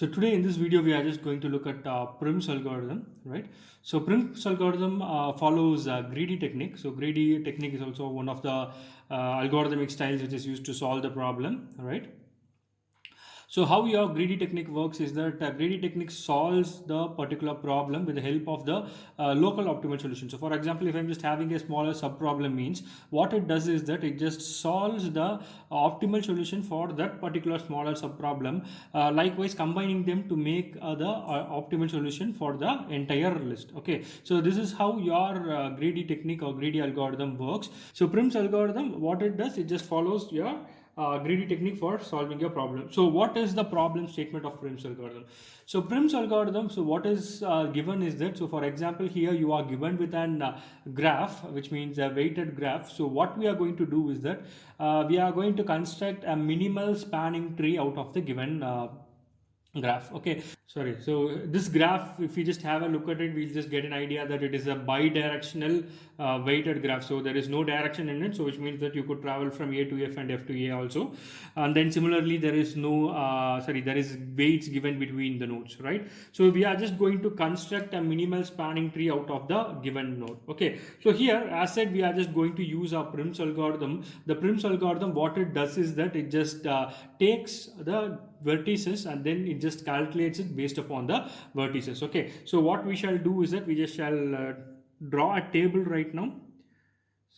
So today in this video, we are just going to look at Prim's algorithm, right? So Prim's algorithm follows greedy technique. So greedy technique is also one of the algorithmic styles which is used to solve the problem, right? So how your greedy technique works is that greedy technique solves the particular problem with the help of the local optimal solution. So for example, if I'm just having a smaller sub problem, means what it does is that it just solves the optimal solution for that particular smaller sub problem, likewise combining them to make the optimal solution for the entire list. Okay, so this is how your greedy technique or greedy algorithm works. So Prim's algorithm, what it does, it just follows your greedy technique for solving your problem. So what is the problem statement of Prim's algorithm? So Prim's algorithm, so what is given is that, so for example, here you are given with an graph, which means a weighted graph. So what we are going to do is that we are going to construct a minimal spanning tree out of the given graph. Okay, sorry, so this graph, if we just have a look at it, we'll just get an idea that it is a bi-directional weighted graph. So there is no direction in it, so which means that you could travel from A to F and F to A also. And then similarly, there is no there is weights given between the nodes, right? So we are just going to construct a minimal spanning tree out of the given node. Okay, so here, as said, we are just going to use our Prim's algorithm. The Prim's algorithm, what it does is that it just takes the vertices and then it just calculates it based upon the vertices. Okay, so what we shall do is that we just shall draw a table right now.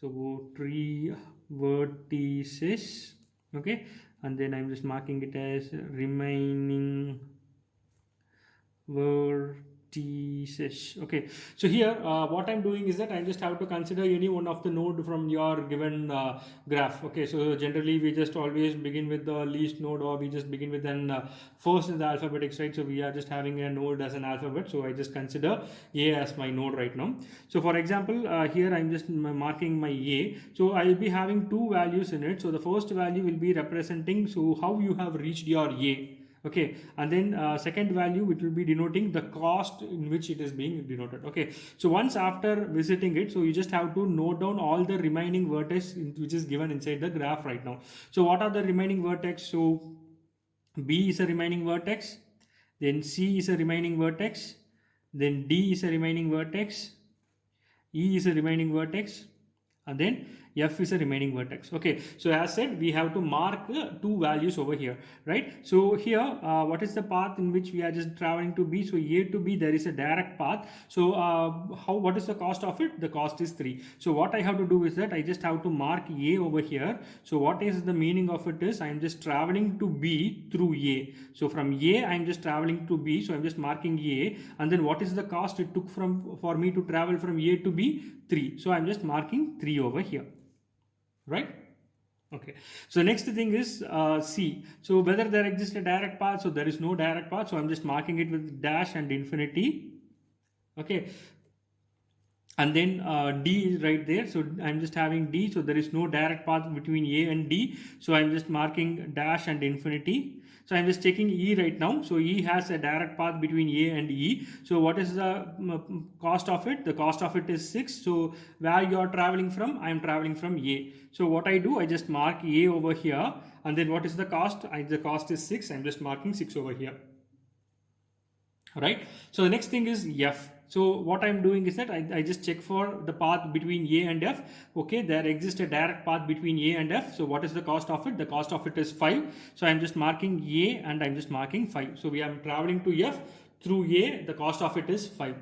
So tree vertices, okay, and then I'm just marking it as remaining vertices. Okay, so here what I'm doing is that I just have to consider any one of the node from your given graph. Okay, so generally we just always begin with the least node, or we just begin with an first in the alphabetics, right? So we are just having a node as an alphabet, so I just consider A as my node right now. So for example, here I'm just marking my A. So I'll be having two values in it. So the first value will be representing so how you have reached your A. Okay, and then second value, it will be denoting the cost in which it is being denoted. Okay, so once after visiting it, so you just have to note down all the remaining vertex which is given inside the graph right now. So what are the remaining vertex? So B is a remaining vertex, then C is a remaining vertex, then D is a remaining vertex, E is a remaining vertex, and then F is a remaining vertex. Okay, so as said, we have to mark two values over here, right? So here, what is the path in which we are just traveling to B? So A to B, there is a direct path. So what is the cost of it? The cost is 3. So what I have to do is that I just have to mark A over here. So what is the meaning of it is I am just traveling to B through A. So from A, I am just traveling to B. So I'm just marking A, and then what is the cost it took for me to travel from A to B? 3. So I'm just marking 3 over here, right? Okay, so next thing is C. So whether there exists a direct path, so there is no direct path, so I'm just marking it with dash and infinity. Okay, and then D is right there, so I'm just having D, so there is no direct path between A and D, so I'm just marking dash and infinity. So I'm just taking E right now. So E has a direct path between A and E. So what is the cost of it? The cost of it is 6. So where you are traveling from? I am traveling from A. So what I do, I just mark A over here, and then what is the cost? The cost is 6. I'm just marking 6 over here. Right. So the next thing is F. So what I'm doing is that I just check for the path between A and F. Okay, there exists a direct path between A and F. So what is the cost of it? The cost of it is 5. So I'm just marking A and I'm just marking 5. So we are traveling to F through A. The cost of it is 5.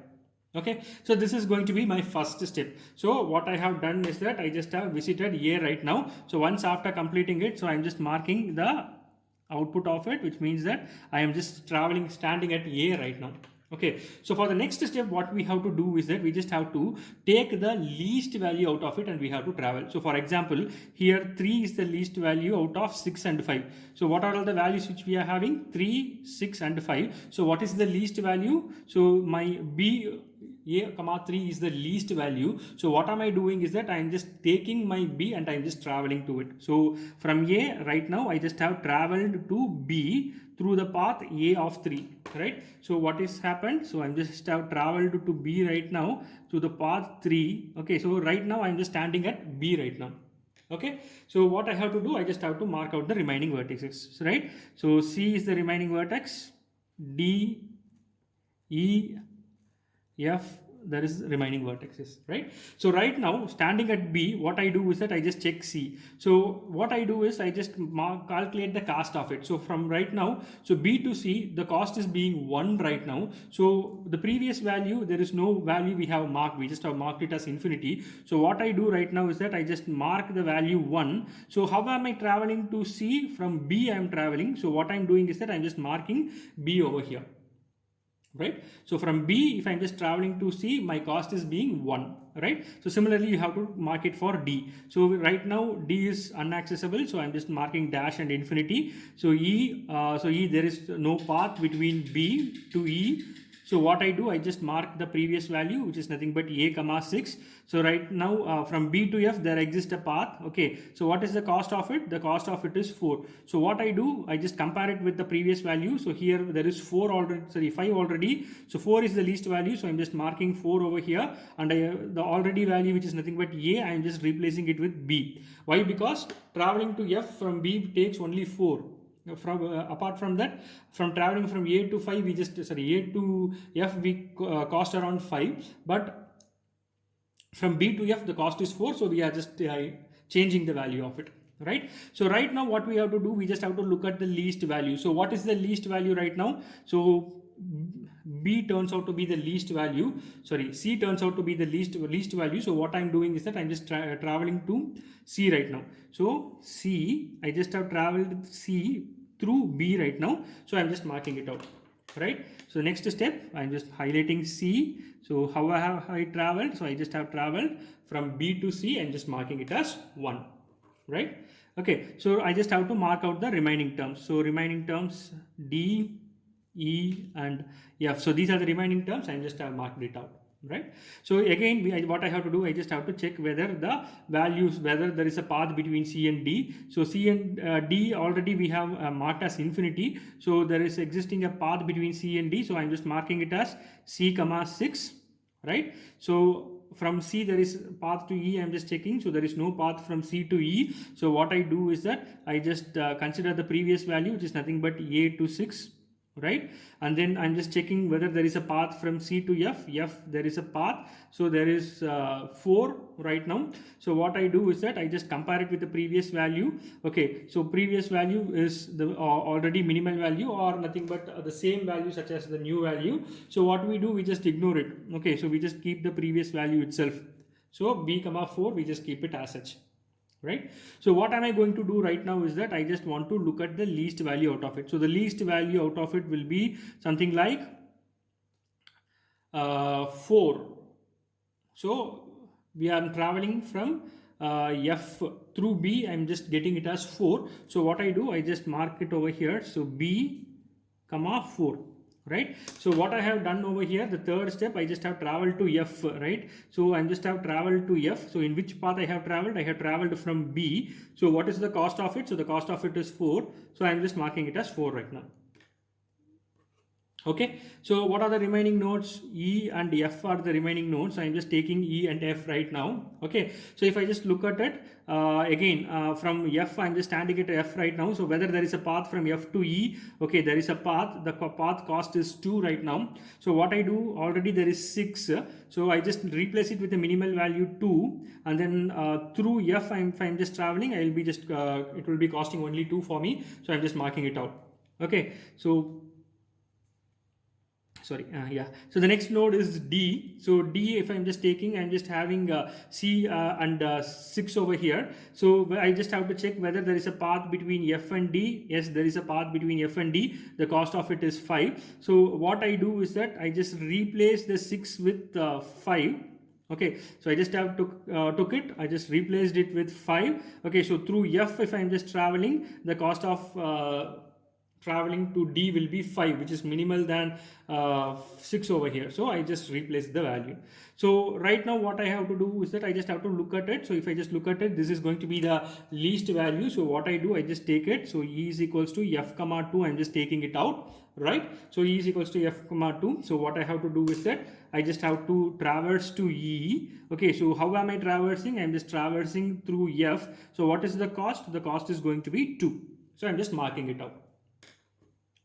Okay, so this is going to be my first step. So what I have done is that I just have visited A right now. So once after completing it, so I'm just marking the output of it, which means that I am just standing at A right now. Okay, so for the next step, what we have to do is that we just have to take the least value out of it and we have to travel. So for example, here 3 is the least value out of 6 and 5. So what are all the values which we are having? 3, 6 and 5. So what is the least value? So my B A, 3 is the least value. So what am I doing is that I am just taking my B and I am just traveling to it. So from A right now, I just have traveled to B through the path A of 3, right? So what is happened? So I'm just have traveled to B right now to the path 3. Okay, so right now I'm just standing at B right now. Okay, so what I have to do, I just have to mark out the remaining vertices, right? So C is the remaining vertex, D, E, F, there is remaining vertices, right? So right now, standing at B, what I do is that I just check C. So what I do is I just calculate the cost of it. So from right now, so B to C, the cost is being 1 right now. So the previous value, there is no value we have marked. We just have marked it as infinity. So what I do right now is that I just mark the value 1. So how am I traveling to C? From B I am traveling. So what I'm doing is that I'm just marking B over here, right? So from B, if I'm just traveling to C, my cost is being 1, right? So similarly, you have to mark it for D. So right now, D is unaccessible, so I'm just marking dash and infinity. So E, there is no path between B to E. So what I do, I just mark the previous value, which is nothing but A comma 6. So right now, from B to F, there exists a path. Okay. So what is the cost of it? The cost of it is 4. So what I do, I just compare it with the previous value. So here there is 4 already, sorry, 5 already. So 4 is the least value. So I'm just marking 4 over here, and the already value, which is nothing but A, I'm just replacing it with B. Why? Because traveling to F from B takes only 4. From apart from that, from traveling from A to 5, we just A to F, we cost around 5, but from B to F the cost is 4, so we are just changing the value of it, right? So right now what we have to do, we just have to look at the least value. So what is the least value right now? So B turns out to be the least value, sorry, C turns out to be the least value. So what I'm doing is that I'm just traveling to C right now. So C, I just have traveled C through B right now, so I'm just marking it out, right? So next step, I'm just highlighting C. So how have I traveled? So I just have traveled from B to C and just marking it as 1, right? Okay, so I just have to mark out the remaining terms. So remaining terms D, E and F. So these are the remaining terms. I just have marked it out, right? So again, what I have to do, I just have to check whether the values, whether there is a path between C and D. So C and D already we have marked as infinity. So there is existing a path between C and D. So I'm just marking it as C comma 6, right? So from C there is path to E, I'm just checking. So there is no path from C to E. So what I do is that I just consider the previous value, which is nothing but A to 6, right? And then I'm just checking whether there is a path from C to F. There is a path, so there is 4 right now. So what I do is that I just compare it with the previous value. Okay, so previous value is the already minimal value or nothing but the same value such as the new value. So what we do, we just ignore it. Okay, so we just keep the previous value itself. So B comma 4, we just keep it as such, right? So what am I going to do right now is that I just want to look at the least value out of it. So the least value out of it will be something like 4. So we are traveling from F through B, I'm just getting it as 4. So what I do, I just mark it over here. So B comma 4, right? So what I have done over here, the third step, I just have traveled to F, right? So I just have traveled to F. So in which path I have traveled? I have traveled from B. So what is the cost of it? So the cost of it is 4. So I'm just marking it as 4 right now. Okay, so what are the remaining nodes? E and F are the remaining nodes. I'm just taking E and F right now. Okay, so if I just look at it again from F, I'm just standing at F right now. So whether there is a path from F to E, okay, there is a path. The path cost is 2 right now. So what I do, already there is 6. So I just replace it with a minimal value 2, and then through F, if I'm just traveling, I will be just it will be costing only 2 for me. So I'm just marking it out. Okay, so sorry, yeah, so the next node is D. So D, if I'm just taking, I'm just having C and 6 over here. So I just have to check whether there is a path between F and D. Yes, there is a path between F and D. The cost of it is 5. So what I do is that I just replace the 6 with 5. Okay, so I just have took it, I just replaced it with 5. Okay, so through F, if I'm just traveling, the cost of traveling to D will be 5, which is minimal than 6 over here. So I just replace the value. So right now what I have to do is that I just have to look at it. So if I just look at it, this is going to be the least value. So what I do, I just take it. So E is equals to F comma 2. I'm just taking it out, right? So E is equals to F comma 2. So what I have to do is that I just have to traverse to E. Okay, so how am I traversing? I'm just traversing through F. So what is the cost? The cost is going to be 2. So I'm just marking it out.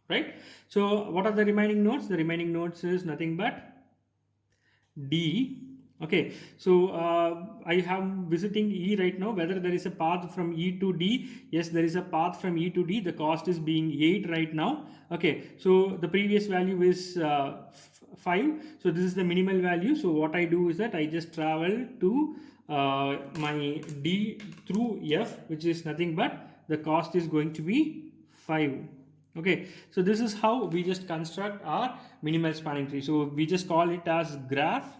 right? So what are the remaining nodes? The remaining nodes is nothing but D. Okay, so I am visiting E right now. Whether there is a path from E to D? Yes, there is a path from E to D. The cost is being 8 right now. Okay, so the previous value is 5. So this is the minimal value. So what I do is that I just travel to my D through F, which is nothing but the cost is going to be 5. Okay, so this is how we just construct our minimal spanning tree. So we just call it as graph.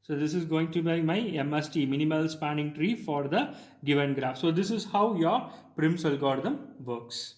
So this is going to be my MST, minimal spanning tree, for the given graph. So this is how your Prim's algorithm works.